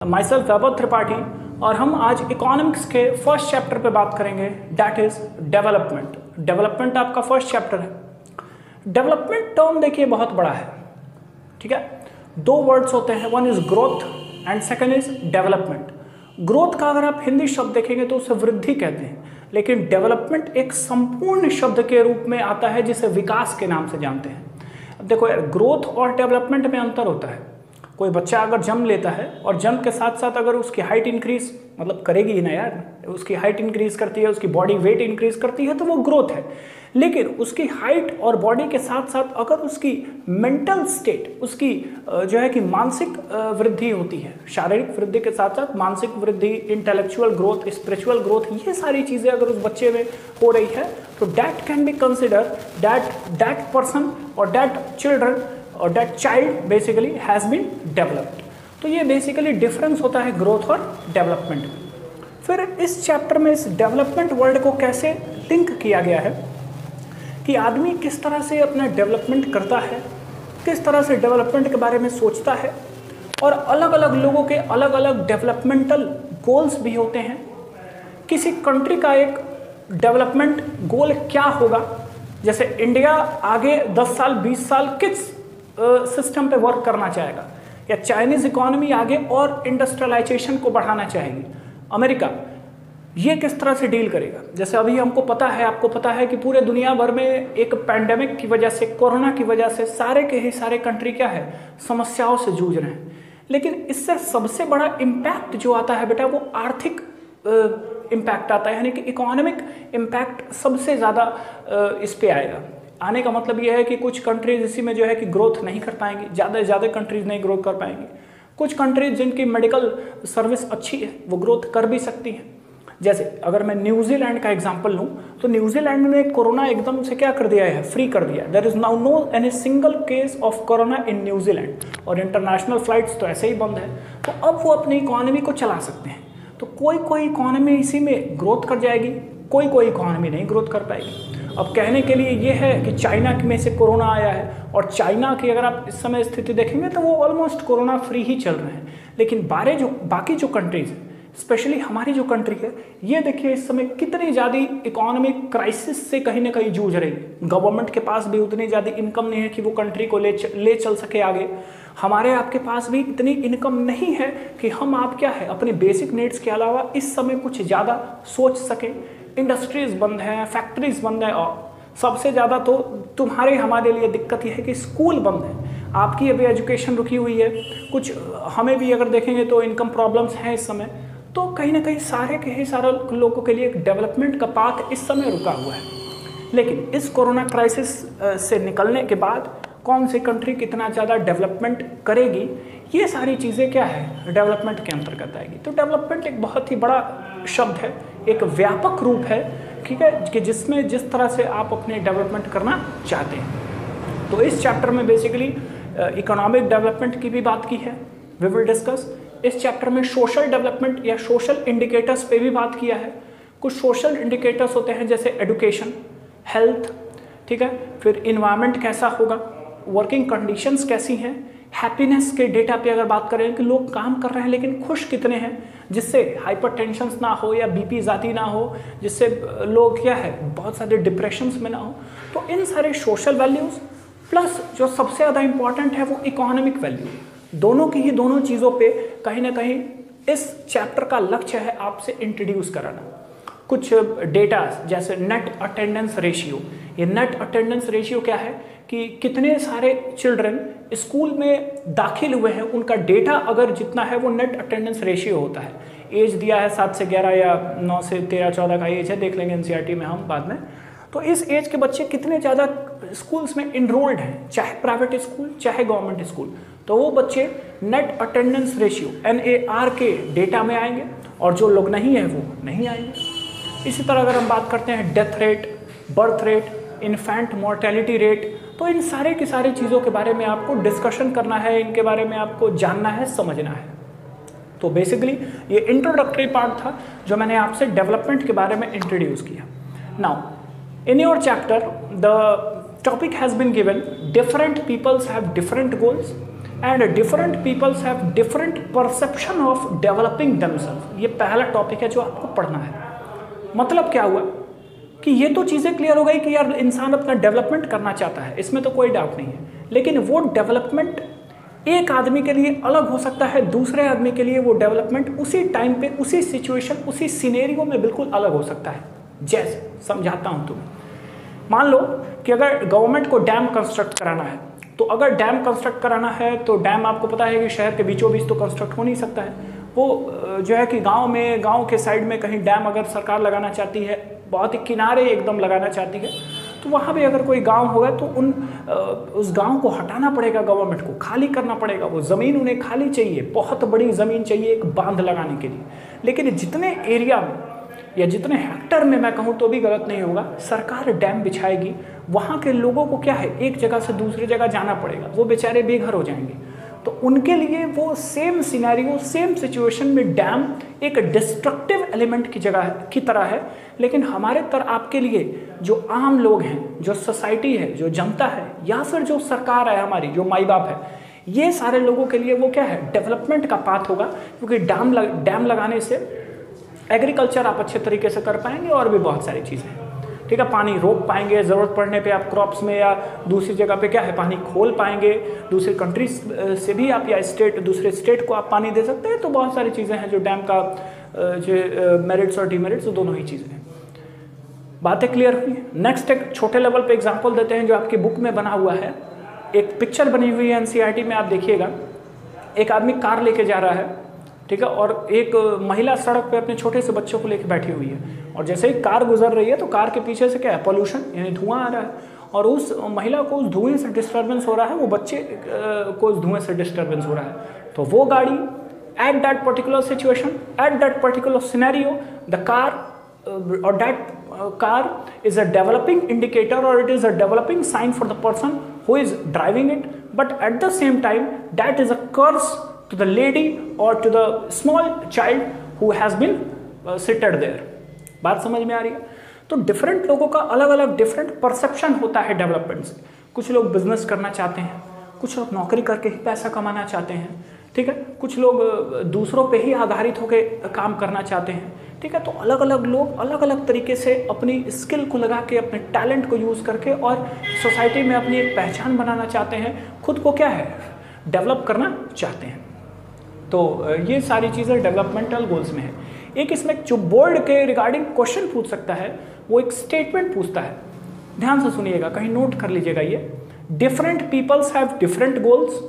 My self वैभव त्रिपाठी और हम आज इकोनॉमिक्स के फर्स्ट चैप्टर पे बात करेंगे, दैट इज डेवलपमेंट। डेवलपमेंट आपका फर्स्ट चैप्टर है। डेवलपमेंट टर्म देखिए बहुत बड़ा है, ठीक है। दो वर्ड्स होते हैं, one is growth and second is development. Growth का अगर आप हिंदी शब्द देखेंगे तो उसे वृद्धि कहते हैं, लेकिन डेवलपमेंट एक संपूर्ण शब्द के रूप में आता है जिसे विकास के नाम से जानते हैं। अब देखो यार, ग्रोथ और डेवलपमेंट में अंतर होता है। कोई बच्चा अगर जन्म लेता है और जन्म के साथ साथ अगर उसकी हाइट इंक्रीज मतलब करेगी ही ना यार, उसकी हाइट इंक्रीज करती है, उसकी बॉडी वेट इंक्रीज करती है तो वो ग्रोथ है। लेकिन उसकी हाइट और बॉडी के साथ साथ अगर उसकी मेंटल स्टेट, उसकी जो है कि मानसिक वृद्धि होती है, शारीरिक वृद्धि के साथ साथ मानसिक वृद्धि, इंटेलेक्चुअल ग्रोथ, स्पिरिचुअल ग्रोथ, ये सारी चीज़ें अगर उस बच्चे में हो रही है तो that can be consider that person और दैट चिल्ड्रन और that child basically has been developed. तो ये बेसिकली डिफरेंस होता है ग्रोथ और डेवलपमेंट में। फिर इस चैप्टर में इस डेवलपमेंट वर्ड को कैसे लिंक किया गया है कि आदमी किस तरह से अपना डेवलपमेंट करता है, किस तरह से डेवलपमेंट के बारे में सोचता है, और अलग अलग लोगों के अलग अलग डेवलपमेंटल गोल्स भी होते हैं। किसी कंट्री का एक डेवलपमेंट गोल क्या होगा, जैसे इंडिया आगे 10 साल 20 साल किस सिस्टम पे वर्क करना चाहेगा, या चाइनीज इकोनॉमी आगे और इंडस्ट्रियलाइजेशन को बढ़ाना चाहेगी, अमेरिका ये किस तरह से डील करेगा। जैसे अभी हमको पता है, आपको पता है कि पूरे दुनिया भर में एक पैंडेमिक की वजह से, कोरोना की वजह से सारे के ही सारे कंट्री क्या है, समस्याओं से जूझ रहे हैं। लेकिन इससे सबसे बड़ा इम्पैक्ट जो आता है बेटा वो आर्थिक इम्पैक्ट आता है, यानी कि इकोनॉमिक इम्पैक्ट सबसे ज़्यादा इस पे आएगा। आने का मतलब यह है कि कुछ कंट्रीज इसी में जो है कि ग्रोथ नहीं कर पाएंगी, ज़्यादा से ज़्यादा कंट्रीज नहीं ग्रोथ कर पाएंगी। कुछ कंट्रीज जिनकी मेडिकल सर्विस अच्छी है वो ग्रोथ कर भी सकती हैं। जैसे अगर मैं न्यूजीलैंड का एग्जांपल लूँ तो न्यूजीलैंड ने कोरोना एकदम से क्या कर दिया है, फ्री कर दिया। There is now no any single case of corona in New Zealand, और इंटरनेशनल फ्लाइट्स तो ऐसे ही बंद है। तो अब वो अपनी इकोनॉमी को चला सकते हैं। तो कोई इकोनॉमी इसी में ग्रोथ कर जाएगी, कोई इकोनॉमी नहीं ग्रोथ कर पाएगी। अब कहने के लिए ये है कि चाइना में से कोरोना आया है, और चाइना की अगर आप इस समय स्थिति देखेंगे तो वो ऑलमोस्ट कोरोना फ्री ही चल रहे हैं। लेकिन बाकी जो कंट्रीज हैं, स्पेशली हमारी जो कंट्री है, ये देखिए इस समय कितनी ज़्यादा इकोनॉमिक क्राइसिस से कहीं ना कहीं जूझ रही है। गवर्नमेंट के पास भी उतनी ज़्यादा इनकम नहीं है कि वो कंट्री को ले चल सके आगे। हमारे आपके पास भी इतनी इनकम नहीं है कि हम आप क्या है अपने बेसिक नीड्स के अलावा इस समय कुछ ज़्यादा सोच सकें। इंडस्ट्रीज बंद हैं, फैक्ट्रीज बंद हैं, और सबसे ज़्यादा तो तुम्हारे हमारे लिए दिक्कत यह है कि स्कूल बंद है। आपकी अभी एजुकेशन रुकी हुई है, कुछ हमें भी अगर देखेंगे तो इनकम प्रॉब्लम्स हैं इस समय। तो कहीं ना कहीं सारे के ही सारे लोगों के लिए एक डेवलपमेंट का पाथ इस समय रुका हुआ है। लेकिन इस कोरोना क्राइसिस से निकलने के बाद कौन सी कंट्री कितना ज़्यादा डेवलपमेंट करेगी, ये सारी चीज़ें क्या है डेवलपमेंट के अंतर्गत आएगी। तो डेवलपमेंट एक बहुत ही बड़ा शब्द है, एक व्यापक रूप है, ठीक है, कि जिसमें जिस तरह से आप अपने डेवलपमेंट करना चाहते हैं। तो इस चैप्टर में बेसिकली इकोनॉमिक डेवलपमेंट की भी बात की है, वी विल डिस्कस। इस चैप्टर में सोशल डेवलपमेंट या सोशल इंडिकेटर्स पे भी बात किया है। कुछ सोशल इंडिकेटर्स होते हैं जैसे एजुकेशन, हेल्थ, ठीक है, फिर इन्वायरमेंट कैसा होगा, वर्किंग कंडीशंस कैसी हैं, हैप्पीनेस के डेटा पे अगर बात करें कि लोग काम कर रहे हैं लेकिन खुश कितने हैं, जिससे हाइपरटेंशन ना हो या बीपी ज़्यादा ना हो, जिससे लोग क्या है बहुत सारे डिप्रेशंस में ना हो। तो इन सारे सोशल वैल्यूज़ प्लस जो सबसे ज़्यादा इंपॉर्टेंट है वो इकोनॉमिक वैल्यू, दोनों चीज़ों पे कहीं ना कहीं इस चैप्टर का लक्ष्य है आपसे इंट्रोड्यूस कराना। कुछ डेटा जैसे नेट अटेंडेंस रेशियो, ये नेट अटेंडेंस रेशियो क्या है कि कितने सारे चिल्ड्रन स्कूल में दाखिल हुए हैं, उनका डेटा अगर जितना है वो नेट अटेंडेंस रेशियो होता है। एज दिया है 7 से 11 या 9 से 13 14 का एज है, देख लेंगे एनसीईआरटी में हम बाद में। तो इस एज के बच्चे कितने ज़्यादा स्कूल्स में इनरोल्ड हैं, चाहे प्राइवेट स्कूल चाहे गवर्नमेंट स्कूल, तो वो बच्चे नेट अटेंडेंस रेशियो NAR के डेटा में आएंगे, और जो लोग नहीं हैं वो नहीं आएंगे। इसी तरह अगर हम बात करते हैं death rate, birth rate, infant mortality rate, तो इन सारे की सारी चीज़ों के बारे में आपको डिस्कशन करना है, इनके बारे में आपको जानना है, समझना है। तो बेसिकली ये इंट्रोडक्टरी पार्ट था जो मैंने आपसे डेवलपमेंट के बारे में इंट्रोड्यूस किया। Now in your chapter the topic has been given, different peoples have different goals and different peoples have different perception of developing themselves. ये पहला टॉपिक है जो आपको पढ़ना है। मतलब क्या हुआ कि ये तो चीज़ें क्लियर हो गई कि यार इंसान अपना डेवलपमेंट करना चाहता है, इसमें तो कोई डाउट नहीं है, लेकिन वो डेवलपमेंट एक आदमी के लिए अलग हो सकता है, दूसरे आदमी के लिए वो डेवलपमेंट उसी टाइम पे, उसी सिचुएशन, उसी सिनेरियो में बिल्कुल अलग हो सकता है। जैसे समझाता हूँ तुम्हें, मान लो कि अगर गवर्नमेंट को डैम कंस्ट्रक्ट कराना है, तो अगर डैम कंस्ट्रक्ट कराना है तो डैम आपको पता है कि शहर के बीचों बीच तो कंस्ट्रक्ट हो नहीं सकता है। वो जो है कि गांव में, गांव के साइड में कहीं डैम अगर सरकार लगाना चाहती है, बहुत ही किनारे एकदम लगाना चाहती है, तो वहाँ भी अगर कोई गांव होगा तो उस गांव को हटाना पड़ेगा, गवर्नमेंट को खाली करना पड़ेगा। वो ज़मीन उन्हें खाली चाहिए, बहुत बड़ी ज़मीन चाहिए एक बांध लगाने के लिए। लेकिन जितने एरिया में या जितने हेक्टर में, मैं कहूँ तो भी गलत नहीं होगा, सरकार डैम बिछाएगी, वहाँ के लोगों को क्या है, एक जगह से दूसरी जगह जाना पड़ेगा, वो बेचारे बेघर हो जाएंगे। तो उनके लिए वो सेम सिनेरियो, सेम सिचुएशन में डैम एक डिस्ट्रक्टिव एलिमेंट की जगह की तरह है। लेकिन हमारे आपके लिए जो आम लोग हैं, जो सोसाइटी है, जो जनता है, या फिर जो सरकार है हमारी, जो माई बाप है, ये सारे लोगों के लिए वो क्या है, डेवलपमेंट का पाथ होगा। क्योंकि डैम लगाने से एग्रीकल्चर आप अच्छे तरीके से कर पाएंगे और भी बहुत सारी चीज़ें हैं, ठीक है। पानी रोक पाएंगे, ज़रूरत पड़ने पे आप क्रॉप्स में या दूसरी जगह पे क्या है पानी खोल पाएंगे, दूसरी कंट्रीज से भी आप या दूसरे स्टेट को आप पानी दे सकते हैं। तो बहुत सारी चीज़ें हैं जो डैम का जो मेरिट्स और डीमेरिट्स, दोनों ही चीज़ें हैं। बातें क्लियर हुई। नेक्स्ट एक छोटे लेवल पे एग्जांपल देते हैं जो आपकी बुक में बना हुआ है। एक पिक्चर बनी हुई है एनसीईआरटी में, आप देखिएगा। एक आदमी कार लेके जा रहा है, ठीक है, और एक महिला सड़क पे अपने छोटे से बच्चों को लेकर बैठी हुई है। और जैसे ही कार गुजर रही है तो कार के पीछे से क्या है, पोल्यूशन यानी धुआं आ रहा है, और उस महिला को उस धुएं से डिस्टर्बेंस हो रहा है, वो बच्चे को उस धुएं से डिस्टर्बेंस हो रहा है। तो वो गाड़ी at that particular situation, at that particular scenario, the car or that car is a developing indicator, or it is a developing sign for the person who is driving it. But at the same time, that is a curse to the lady or to the small child who has been seated there. बात समझ में आ रही है? तो different लोगों का अलग अलग डिफरेंट परसेप्शन होता है डेवलपमेंट से। कुछ लोग बिजनेस करना चाहते हैं, कुछ लोग नौकरी करके ही पैसा कमाना चाहते हैं, ठीक है, कुछ लोग दूसरों पे ही आधारित होकर काम करना चाहते हैं, ठीक है। तो अलग अलग लोग अलग अलग तरीके से अपनी स्किल को लगा के, अपने टैलेंट को यूज़ करके और सोसाइटी में अपनी एक पहचान बनाना चाहते हैं, खुद को क्या है, डेवलप करना चाहते हैं। तो ये सारी चीज़ें डेवलपमेंटल गोल्स में है। एक इसमें जो बोर्ड के रिगार्डिंग क्वेश्चन पूछ सकता है, वो एक स्टेटमेंट पूछता है, ध्यान से सुनिएगा, कहीं नोट कर लीजिएगा ये। Different peoples have different goals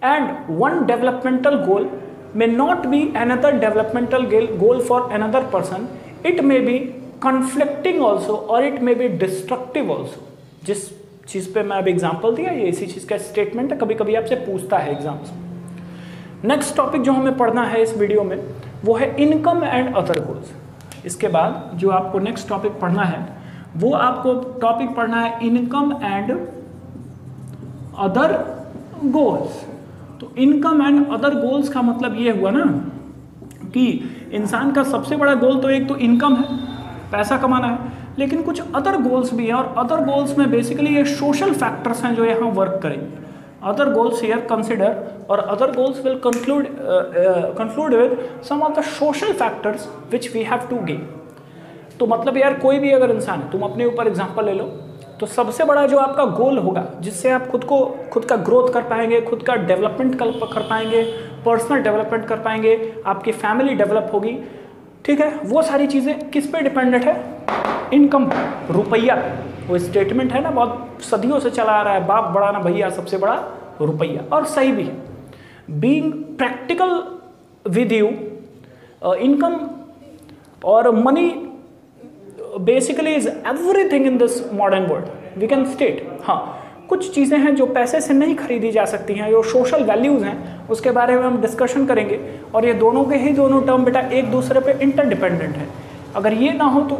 and one developmental goal may not be another developmental goal for another person. It may be conflicting also or it may be destructive also. जिस चीज़ पे मैं अब एग्जांपल दिया, ये इसी चीज़ का स्टेटमेंट है, कभी कभी आपसे पूछता है एग्जाम्स में। नेक्स्ट टॉपिक जो हमें पढ़ना है इस वीडियो में वो है इनकम एंड अदर गोल्स। इसके बाद जो आपको नेक्स्ट टॉपिक पढ़ना है वो आपको टॉपिक पढ़ना है इनकम एंड अदर गोल्स। तो इनकम एंड अदर गोल्स का मतलब ये हुआ ना कि इंसान का सबसे बड़ा गोल तो एक तो इनकम है, पैसा कमाना है, लेकिन कुछ अदर गोल्स भी हैं, और अदर गोल्स में बेसिकली ये सोशल फैक्टर्स हैं जो यहाँ वर्क करेंगे। अदर गोल्स हियर कंसिडर, और other goals will conclude with some of the social factors which we have to gain. तो मतलब यार कोई भी अगर इंसान है, तुम अपने ऊपर एग्जाम्पल ले लो, तो सबसे बड़ा जो आपका गोल होगा जिससे आप खुद का ग्रोथ कर पाएंगे, खुद का डेवलपमेंट कर पाएंगे, पर्सनल डेवलपमेंट कर पाएंगे, आपकी फैमिली डेवलप होगी, ठीक है, वो सारी चीज़ें किस पे डिपेंडेंट है, इनकम पर, रुपया। वो स्टेटमेंट है ना, बहुत सदियों से चला आ रहा है, बाप बड़ा ना भैया, सबसे बड़ा रुपया, और सही भी है। Being practical with you, income और money basically is everything in this modern world, we can state. हाँ, कुछ चीज़ें हैं जो पैसे से नहीं खरीदी जा सकती हैं, जो सोशल वैल्यूज़ हैं, उसके बारे में हम डिस्कशन करेंगे। और ये दोनों के ही दोनों टर्म बेटा एक दूसरे पे इंटरडिपेंडेंट है। अगर ये ना हो तो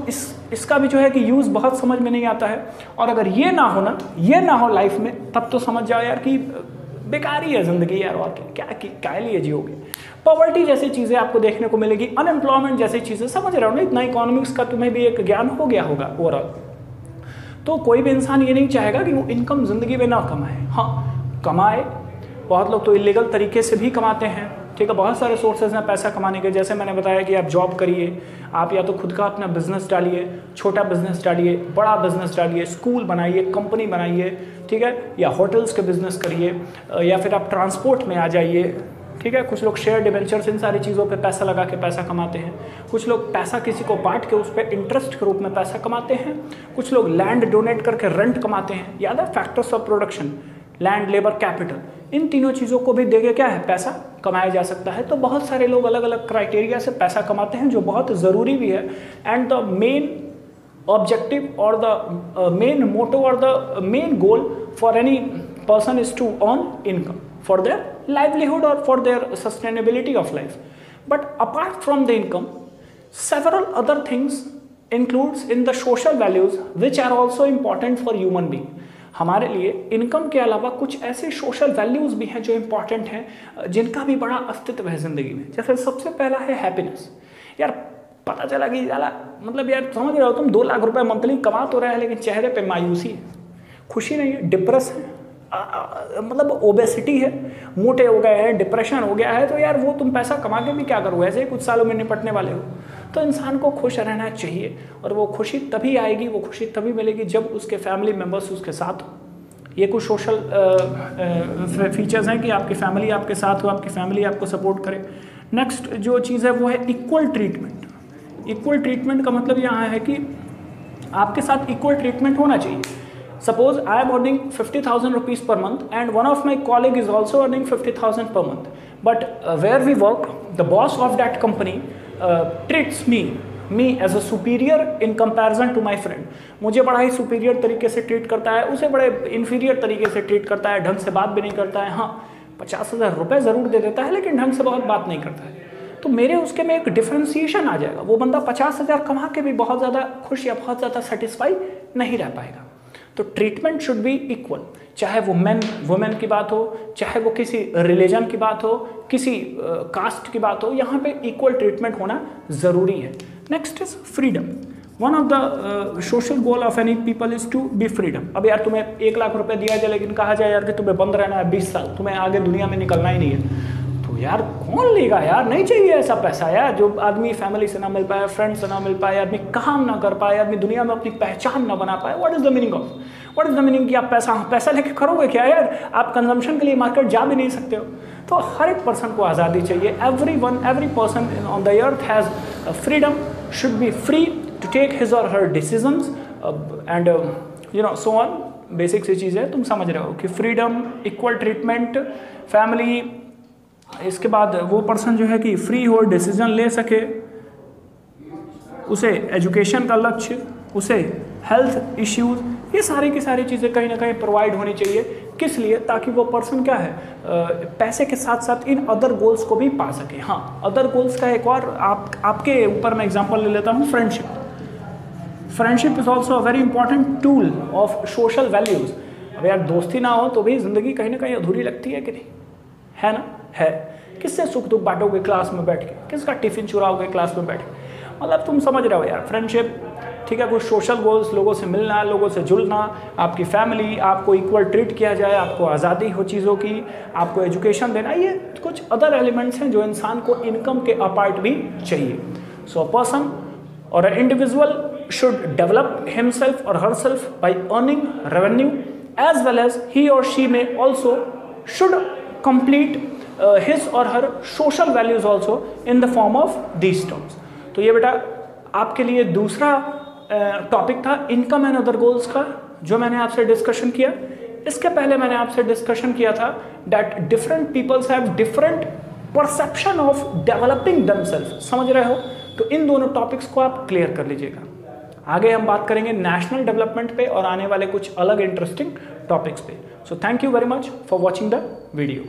इसका भी जो है कि यूज़ बहुत समझ में नहीं आता है, और अगर ये ना हो लाइफ में, तब तो समझ जाओ यार कि बेकार ही है ज़िंदगी यार, और क्या लिए जियोगे। पॉवर्टी जैसी चीज़ें आपको देखने को मिलेगी, अनएम्प्लॉयमेंट जैसी चीज़ें, समझ रहे हो ना, इतना इकोनॉमिक्स का तुम्हें भी एक ज्ञान हो गया होगा ओवरऑल। तो कोई भी इंसान ये नहीं चाहेगा कि वो इनकम ज़िंदगी में ना कमाए। हाँ, कमाए, बहुत लोग तो इलीगल तरीके से भी कमाते हैं, ठीक है। बहुत सारे सोर्सेज हैं पैसा कमाने के, जैसे मैंने बताया कि आप जॉब करिए, आप या तो खुद का अपना बिजनेस डालिए, छोटा बिजनेस डालिए, बड़ा बिजनेस डालिए, स्कूल बनाइए, कंपनी बनाइए, ठीक है, या होटल्स के बिजनेस करिए, या फिर आप ट्रांसपोर्ट में आ जाइए, ठीक है। कुछ लोग शेयर डिवेंचर्स, इन सारी चीज़ों पे पैसा लगा के पैसा कमाते हैं। कुछ लोग पैसा किसी को बांट के उस पर इंटरेस्ट के रूप में पैसा कमाते हैं। कुछ लोग लैंड डोनेट करके रेंट कमाते हैं। याद है factors of production, land, labour, capital, इन तीनों चीज़ों को भी देके क्या है, पैसा कमाया जा सकता है। तो बहुत सारे लोग अलग अलग क्राइटेरिया से पैसा कमाते हैं, जो बहुत ज़रूरी भी है। एंड द मेन ऑब्जेक्टिव और द मेन मोटो और the main goal for any person is to earn income for their livelihood or for their sustainability of life. But apart from the income, several other things includes in the social values which are also important for human being. हमारे लिए income के अलावा कुछ ऐसे social values भी हैं जो important हैं, जिनका भी बड़ा अस्तित्व है ज़िंदगी में। जैसे सबसे पहला है हैप्पीनेस। यार पता चला कि यार मतलब यार समझ रहे हो तुम 2 लाख रुपए मंथली कमा तो रहे हैं, लेकिन चेहरे पे मायूसी है, खुशी नहीं है, डिप्रेस है, मतलब ओबेसिटी है, मोटे हो गए हैं, डिप्रेशन हो गया है, तो यार वो तुम पैसा कमा के भी क्या करो, ऐसे ही कुछ सालों में निपटने वाले हो। तो इंसान को खुश रहना चाहिए, और वो खुशी तभी आएगी, वो खुशी तभी मिलेगी जब उसके फैमिली मेम्बर्स उसके साथ हो। ये कुछ सोशल फीचर्स हैं कि आपकी फैमिली आपके साथ हो, आपकी फैमिली आपको सपोर्ट करे। नेक्स्ट जो चीज़ है वो है इक्वल ट्रीटमेंट। इक्वल ट्रीटमेंट का मतलब यहाँ है कि आपके साथ इक्वल ट्रीटमेंट होना चाहिए। Suppose I am earning 50,000 rupees per month and one of my colleague is also earning 50,000 per month. But where we work, the boss of that company treats me as a superior in comparison to my friend. मुझे बड़ा ही superior तरीके से treat करता है, उसे बड़े inferior तरीके से ट्रीट करता है, ढंग से बात भी नहीं करता है। हाँ 50,000 रुपये ज़रूर दे देता है, लेकिन ढंग से बहुत बात नहीं करता है। तो मेरे उसके में एक डिफ्रेंसिएशन आ जाएगा। वो बंदा 50,000 कमा के भी बहुत ज़्यादा खुश या बहुत ज़्यादा सेटिस्फाई नहीं रह पाएगा। तो ट्रीटमेंट शुड बी इक्वल, चाहे वो मैन वुमेन की बात हो, चाहे वो किसी रिलीजन की बात हो, किसी कास्ट की बात हो, यहाँ पे इक्वल ट्रीटमेंट होना ज़रूरी है। Next is freedom. One of the social goal of any people is to be freedom. अब यार तुम्हें 1 लाख रुपए दिया जाए, लेकिन कहा जाए यार कि तुम्हें बंद रहना है 20 साल, तुम्हें आगे दुनिया में निकलना ही नहीं है, तो यार कौन लेगा यार, नहीं चाहिए ऐसा पैसा यार। जो आदमी फैमिली से ना मिल पाए, फ्रेंड से ना मिल पाए, आदमी काम ना कर पाए, आदमी दुनिया में अपनी पहचान ना बना पाए, what is the meaning of, what is the meaning कि आप पैसा लेके करोगे क्या यार, आप कंजम्पशन के लिए मार्केट जा भी नहीं सकते हो। तो हर एक पर्सन को आज़ादी चाहिए। Every person on the earth has freedom, should be free to take his or her decisions and you know so on. Basic सी चीज़ है, तुम समझ रहे हो कि फ्रीडम, इक्वल ट्रीटमेंट, फैमिली, इसके बाद वो पर्सन जो है कि फ्री हो, डिसीजन ले सके, उसे एजुकेशन का लक्ष्य, उसे हेल्थ इश्यूज, ये सारी की सारी चीज़ें कहीं ना कहीं प्रोवाइड होनी चाहिए। किस लिए? ताकि वो पर्सन क्या है पैसे के साथ साथ इन अदर गोल्स को भी पा सके। हाँ, अदर गोल्स का एक और आपके ऊपर मैं एग्जांपल ले लेता हूँ, friendship. Friendship is also a very important tool of social values. अब यार दोस्ती ना हो तो भी ज़िंदगी कहीं ना कहीं अधूरी लगती है कि नहीं, है ना? है। किससे सुख दुख बांटोगे क्लास में बैठ के, किसका टिफिन चुराओगे क्लास में बैठ के, मतलब तुम समझ रहे हो यार। फ्रेंडशिप, ठीक है, कुछ सोशल गोल्स, लोगों से मिलना, लोगों से जुड़ना, आपकी फैमिली, आपको इक्वल ट्रीट किया जाए, आपको आज़ादी हो चीज़ों की, आपको एजुकेशन देना, ये कुछ अदर एलिमेंट्स हैं जो इंसान को इनकम के अपार्ट भी चाहिए। सो a person or a individual should develop himself or herself by earning revenue as well as he or she may also should complete his or her social values also in the form of these terms। तो ये बेटा आपके लिए दूसरा topic था income and other goals का, जो मैंने आपसे डिस्कशन किया। इसके पहले मैंने आपसे डिस्कशन किया था that different peoples have different perception of developing themselves. समझ रहे हो? तो इन दोनों टॉपिक्स को आप क्लियर कर लीजिएगा। आगे हम बात करेंगे नेशनल डेवलपमेंट पे और आने वाले कुछ अलग इंटरेस्टिंग टॉपिक्स पे। So thank you very much for watching the video.